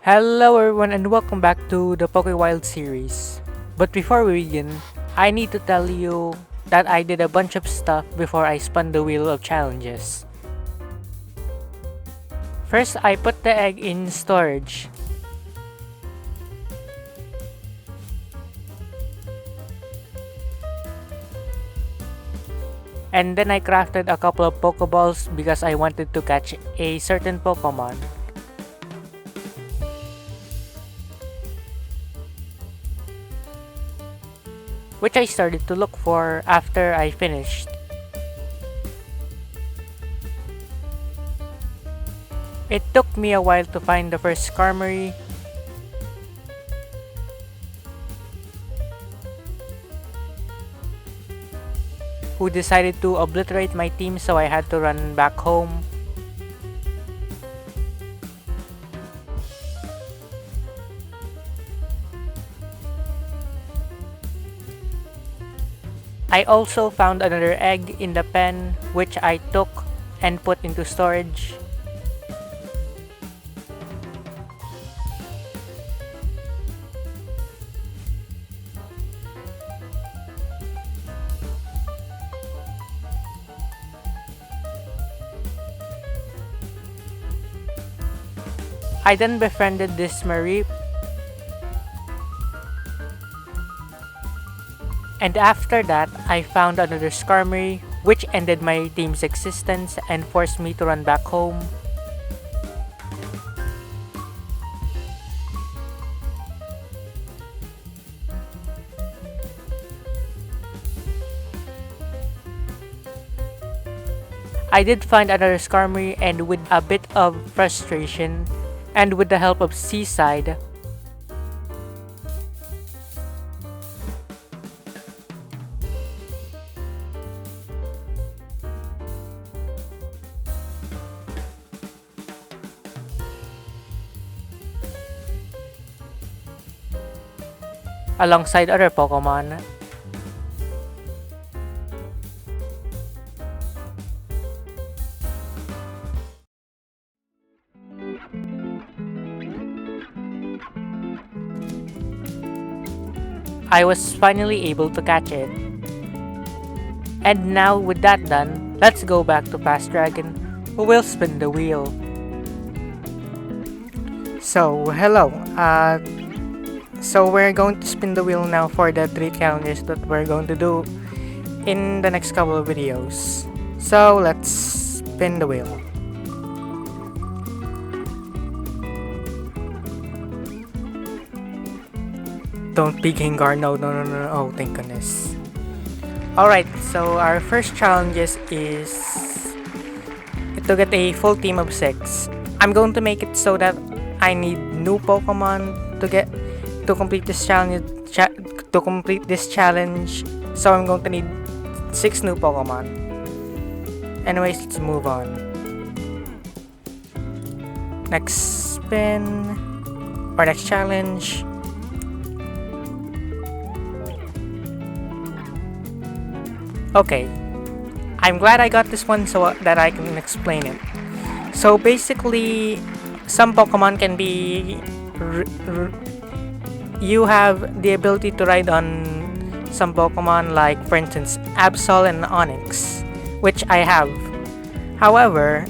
Hello everyone and welcome back to the Pokewilds series. But before we begin, I need to tell you that I did a bunch of stuff before I spun the wheel of challenges. First, I put the egg in storage. And then I crafted a couple of Pokeballs because I wanted to catch a certain Pokemon. Which I started to look for after I finished. It took me a while to find the first Skarmory, who decided to obliterate my team, so I had to run back home. I also found another egg in the pen, which I took and put into storage. I then befriended this Mareep, and after that, I found another Skarmory, which ended my team's existence and forced me to run back home. I did find another Skarmory, and with a bit of frustration, and with the help of Seaside, alongside other Pokemon, I was finally able to catch it. And now with that done, let's go back to Past Dragon, who will spin the wheel. So, hello. So we're going to spin the wheel now for the 3 challenges that we're going to do in the next couple of videos. So let's spin the wheel. Don't be Gengar, no. Oh, thank goodness. Alright, so our first challenge is to get a full team of 6. I'm going to make it so that I need new Pokemon to complete this challenge. So I'm going to need 6 new Pokemon. Anyways, let's move on. Next spin or next challenge. Okay, I'm glad I got this one so that I can explain it. So basically, some Pokemon can be... you have the ability to ride on some Pokemon, like for instance Absol and Onix, which I have. However,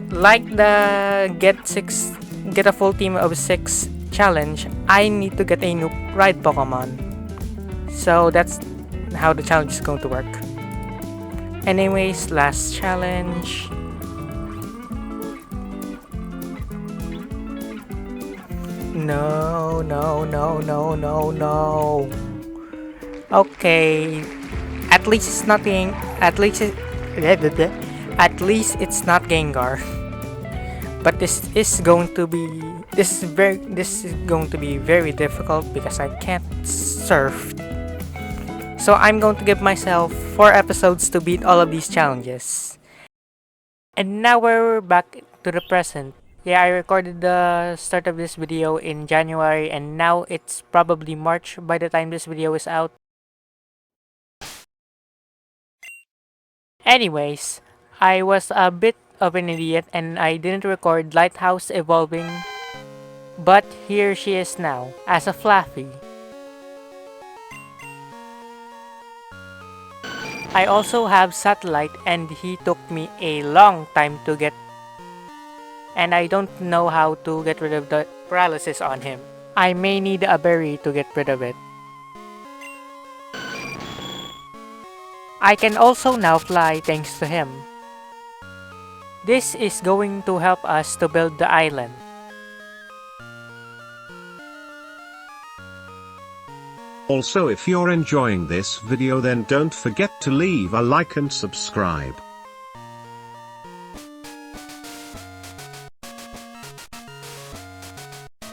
like the get a full team of 6 challenge, I need to get a new ride Pokemon. So that's how the challenge is going to work. Anyways, last challenge. No. Okay, at least it's not at least it's not Gengar. But this is going to be very difficult because I can't surf. So I'm going to give myself 4 episodes to beat all of these challenges. And now we're back to the present. Yeah, I recorded the start of this video in January, and now it's probably March by the time this video is out. Anyways, I was a bit of an idiot and I didn't record Lighthouse evolving, but here she is now, as a Fluffy. I also have Satellite and he took me a long time to get, and I don't know how to get rid of the paralysis on him. I may need a berry to get rid of it. I can also now fly thanks to him. This is going to help us to build the island. Also, if you're enjoying this video, then don't forget to leave a like and subscribe.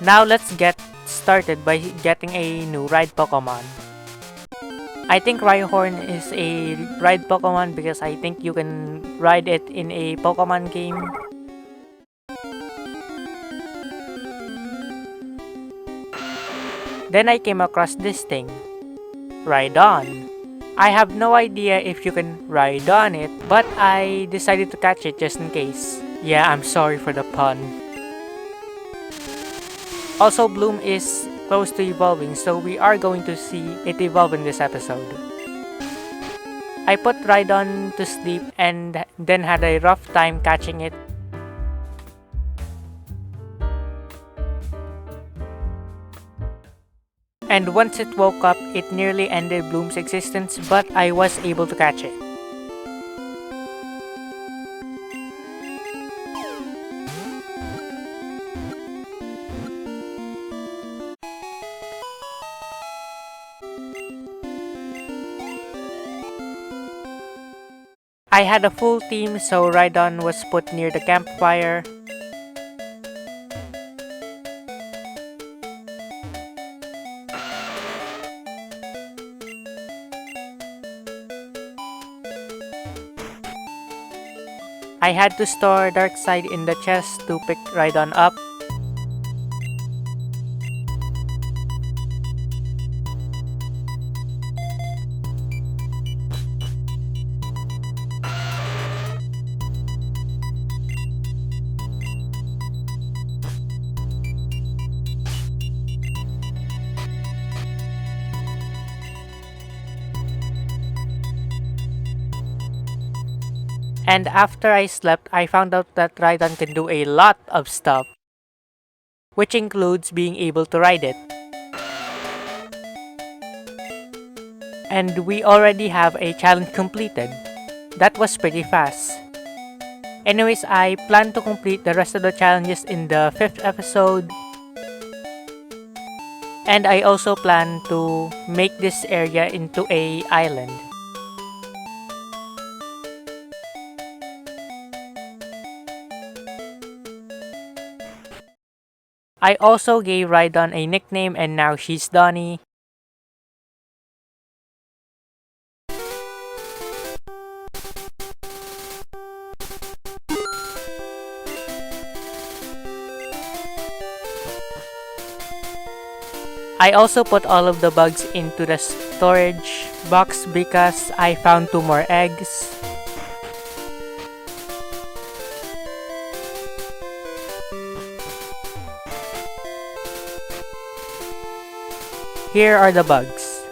Now let's get started by getting a new ride Pokemon. I think Rhyhorn is a ride Pokemon because I think you can ride it in a Pokemon game. Then I came across this thing, Rhydon. I have no idea if you can ride on it, but I decided to catch it just in case. Yeah, I'm sorry for the pun. Also, Bloom is close to evolving, so we are going to see it evolve in this episode. I put Rhydon to sleep and then had a rough time catching it. And once it woke up, it nearly ended Bloom's existence, but I was able to catch it. I had a full team, so Rhydon was put near the campfire. I had to store Darkside in the chest to pick Rhydon up. And after I slept, I found out that Rhydon can do a lot of stuff, which includes being able to ride it. And we already have a challenge completed. That was pretty fast. Anyways, I plan to complete the rest of the challenges in the 5th episode. And I also plan to make this area into an island. I also gave Rhydon a nickname and now she's Donnie. I also put all of the bugs into the storage box because I found 2 more eggs. Here are the bugs.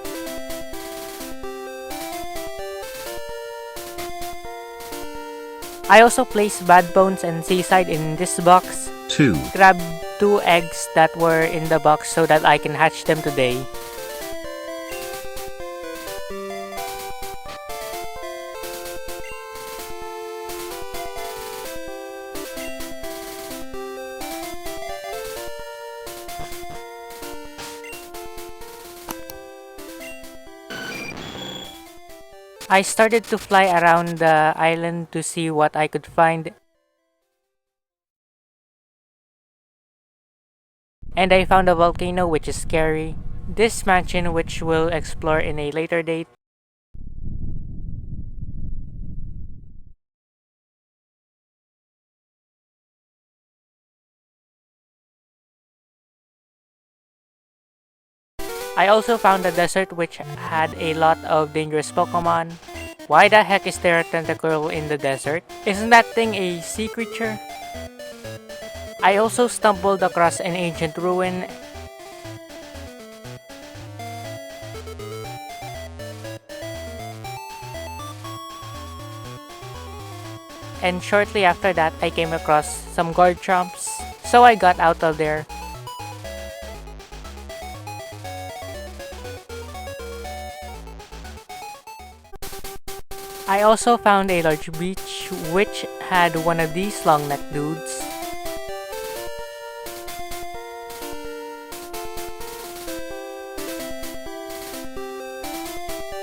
I also placed Bad Bones and Seaside in this box. 2. Grab 2 eggs that were in the box so that I can hatch them today. I started to fly around the island to see what I could find. And I found a volcano, which is scary. This mansion, which we'll explore in a later date. I also found a desert which had a lot of dangerous Pokemon. Why the heck is there a tentacle in the desert? Isn't that thing a sea creature? I also stumbled across an ancient ruin and shortly after that I came across some guard trumps, so I got out of there. I also found a large beach which had one of these long neck dudes.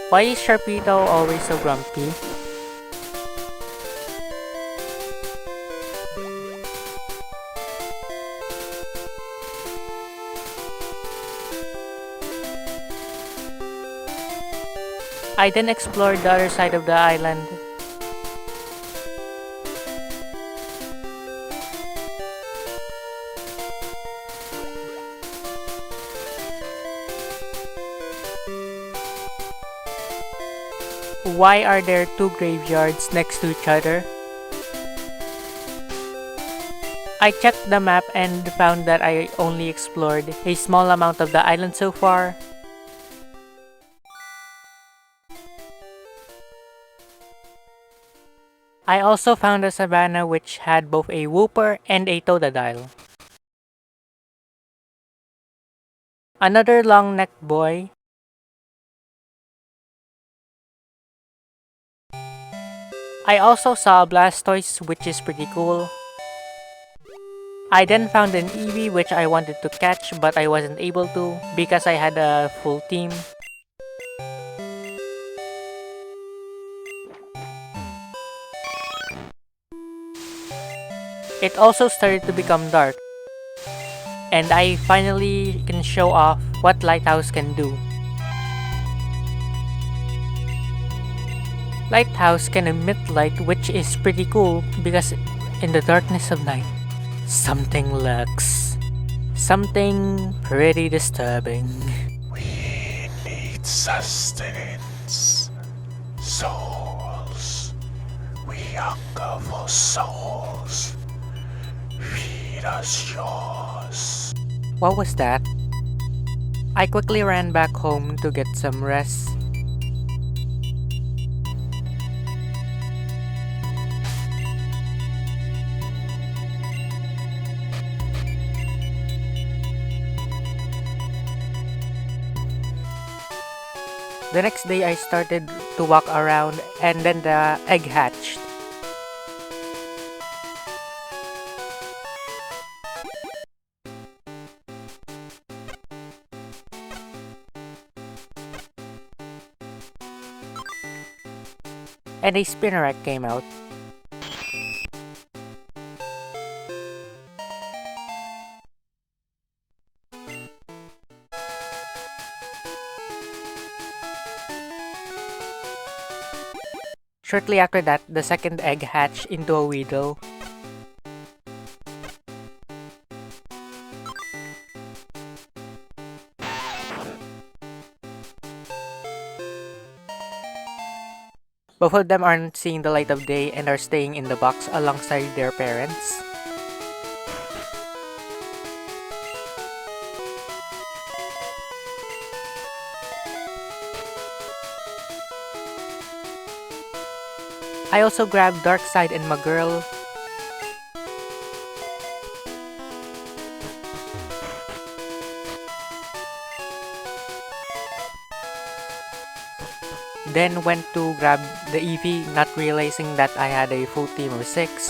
Why is Sharpedo always so grumpy? I then explored the other side of the island. Why are there two graveyards next to each other? I checked the map and found that I only explored a small amount of the island so far. I also found a savanna which had both a whooper and a totodile. Another long-necked boy. I also saw a Blastoise which is pretty cool. I then found an Eevee which I wanted to catch but I wasn't able to because I had a full team. It also started to become dark, and I finally can show off what Lighthouse can do. Lighthouse can emit light, which is pretty cool because in the darkness of night, something lurks. Something pretty disturbing. We need sustenance. Souls. We hunger for souls. Feed us yours. What was that? I quickly ran back home to get some rest. The next day I started to walk around and then the egg hatched. And a Spinnerack came out. Shortly after that, the second egg hatched into a Weedle. Both of them aren't seeing the light of day and are staying in the box alongside their parents. I also grabbed Darkside and Magirl. Then went to grab the Eevee, not realizing that I had a full team of 6.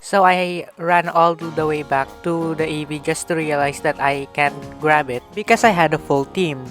So I ran all the way back to the Eevee just to realize that I can't grab it because I had a full team.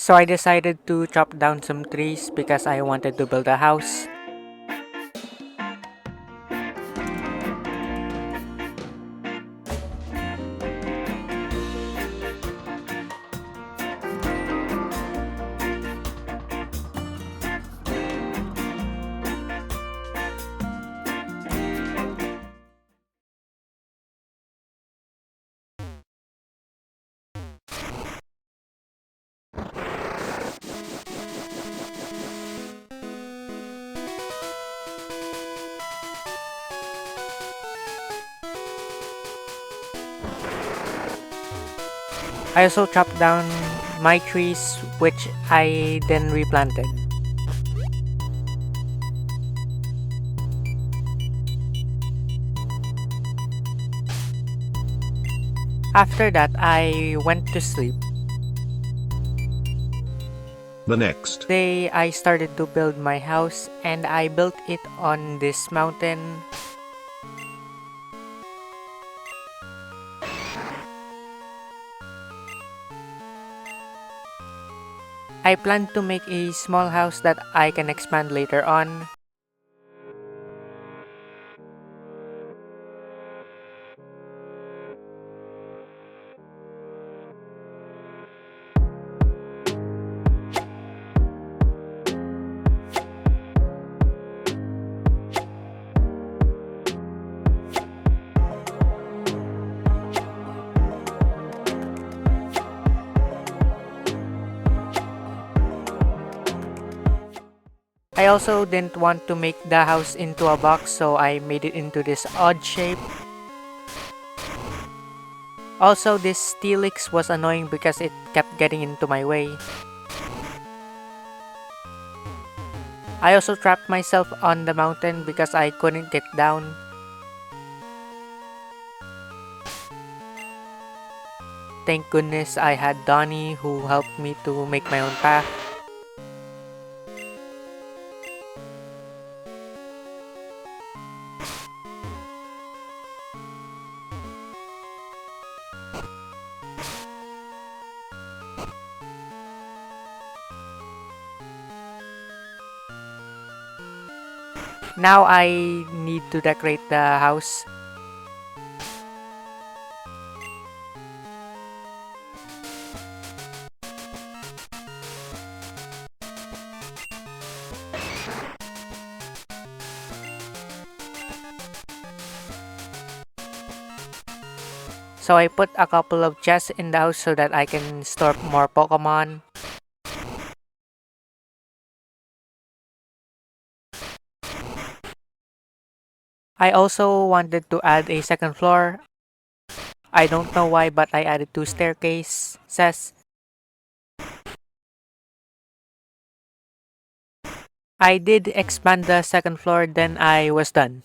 So I decided to chop down some trees because I wanted to build a house. I also chopped down my trees, which I then replanted. After that, I went to sleep. The next Day, I started to build my house, and I built it on this mountain. I plan to make a small house that I can expand later on. I also didn't want to make the house into a box, so I made it into this odd shape. Also, this stilix was annoying because it kept getting into my way. I also trapped myself on the mountain because I couldn't get down. Thank goodness I had Donnie who helped me to make my own path. Now I need to decorate the house. So I put a couple of chests in the house so that I can store more Pokemon. I also wanted to add a second floor. I don't know why, but I added 2 staircases. I did expand the second floor, then I was done.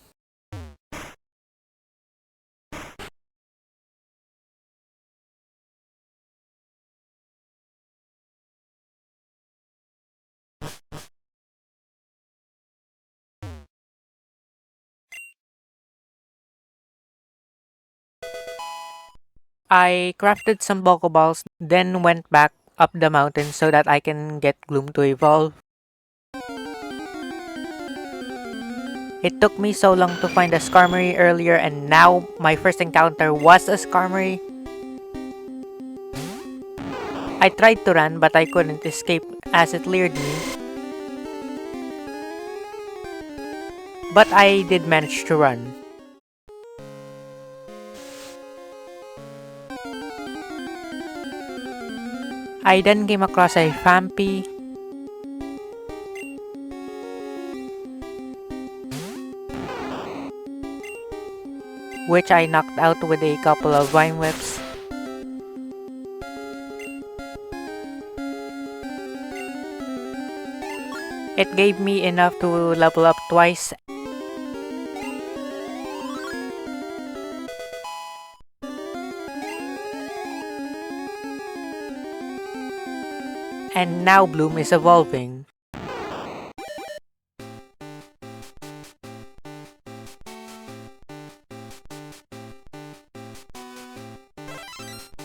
I crafted some Pokeballs, then went back up the mountain so that I can get Gloom to evolve. It took me so long to find a Skarmory earlier, and now my first encounter was a Skarmory. I tried to run, but I couldn't escape as it lured me. But I did manage to run. I then came across a Fampi, which I knocked out with a couple of Vine Whips. It gave me enough to level up twice. And now Bloom is evolving.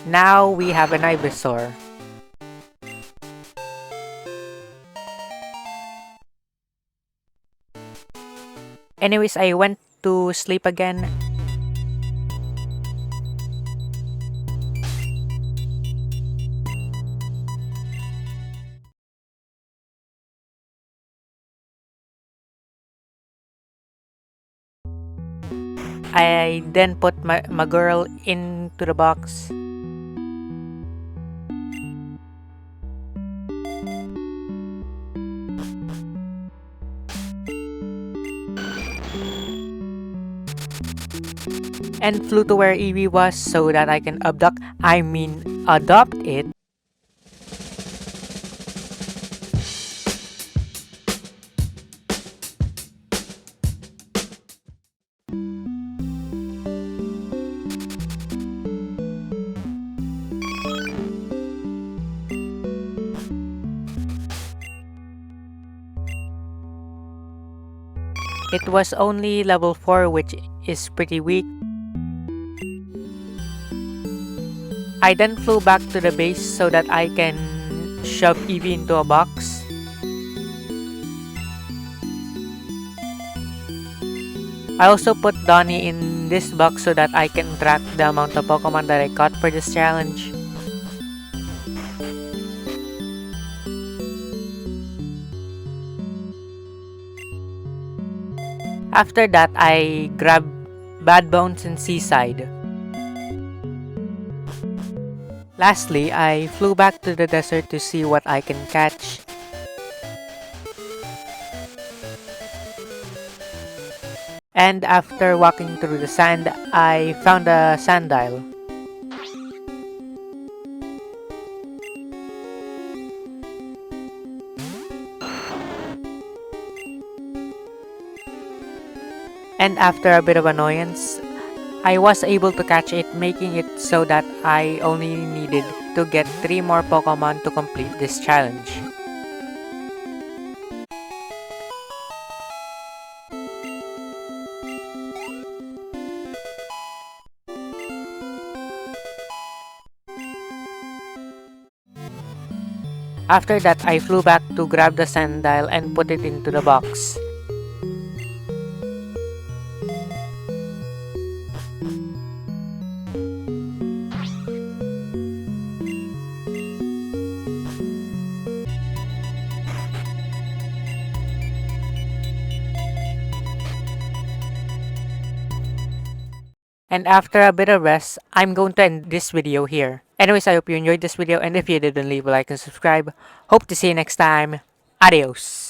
Now we have an Ivysaur. Anyways, I went to sleep again. I then put my girl into the box. And flew to where Evie was so that I can adopt it. It was only level 4, which is pretty weak. I then flew back to the base so that I can shove Evie into a box. I also put Donnie in this box so that I can track the amount of Pokemon that I caught for this challenge. After that, I grabbed Bad Bones and Seaside. Lastly, I flew back to the desert to see what I can catch. And after walking through the sand, I found a sandile. And after a bit of annoyance, I was able to catch it, making it so that I only needed to get 3 more Pokemon to complete this challenge. After that, I flew back to grab the sandile and put it into the box. And after a bit of rest, I'm going to end this video here. Anyways, I hope you enjoyed this video, and if you did, then leave a like and subscribe. Hope to see you next time. Adios!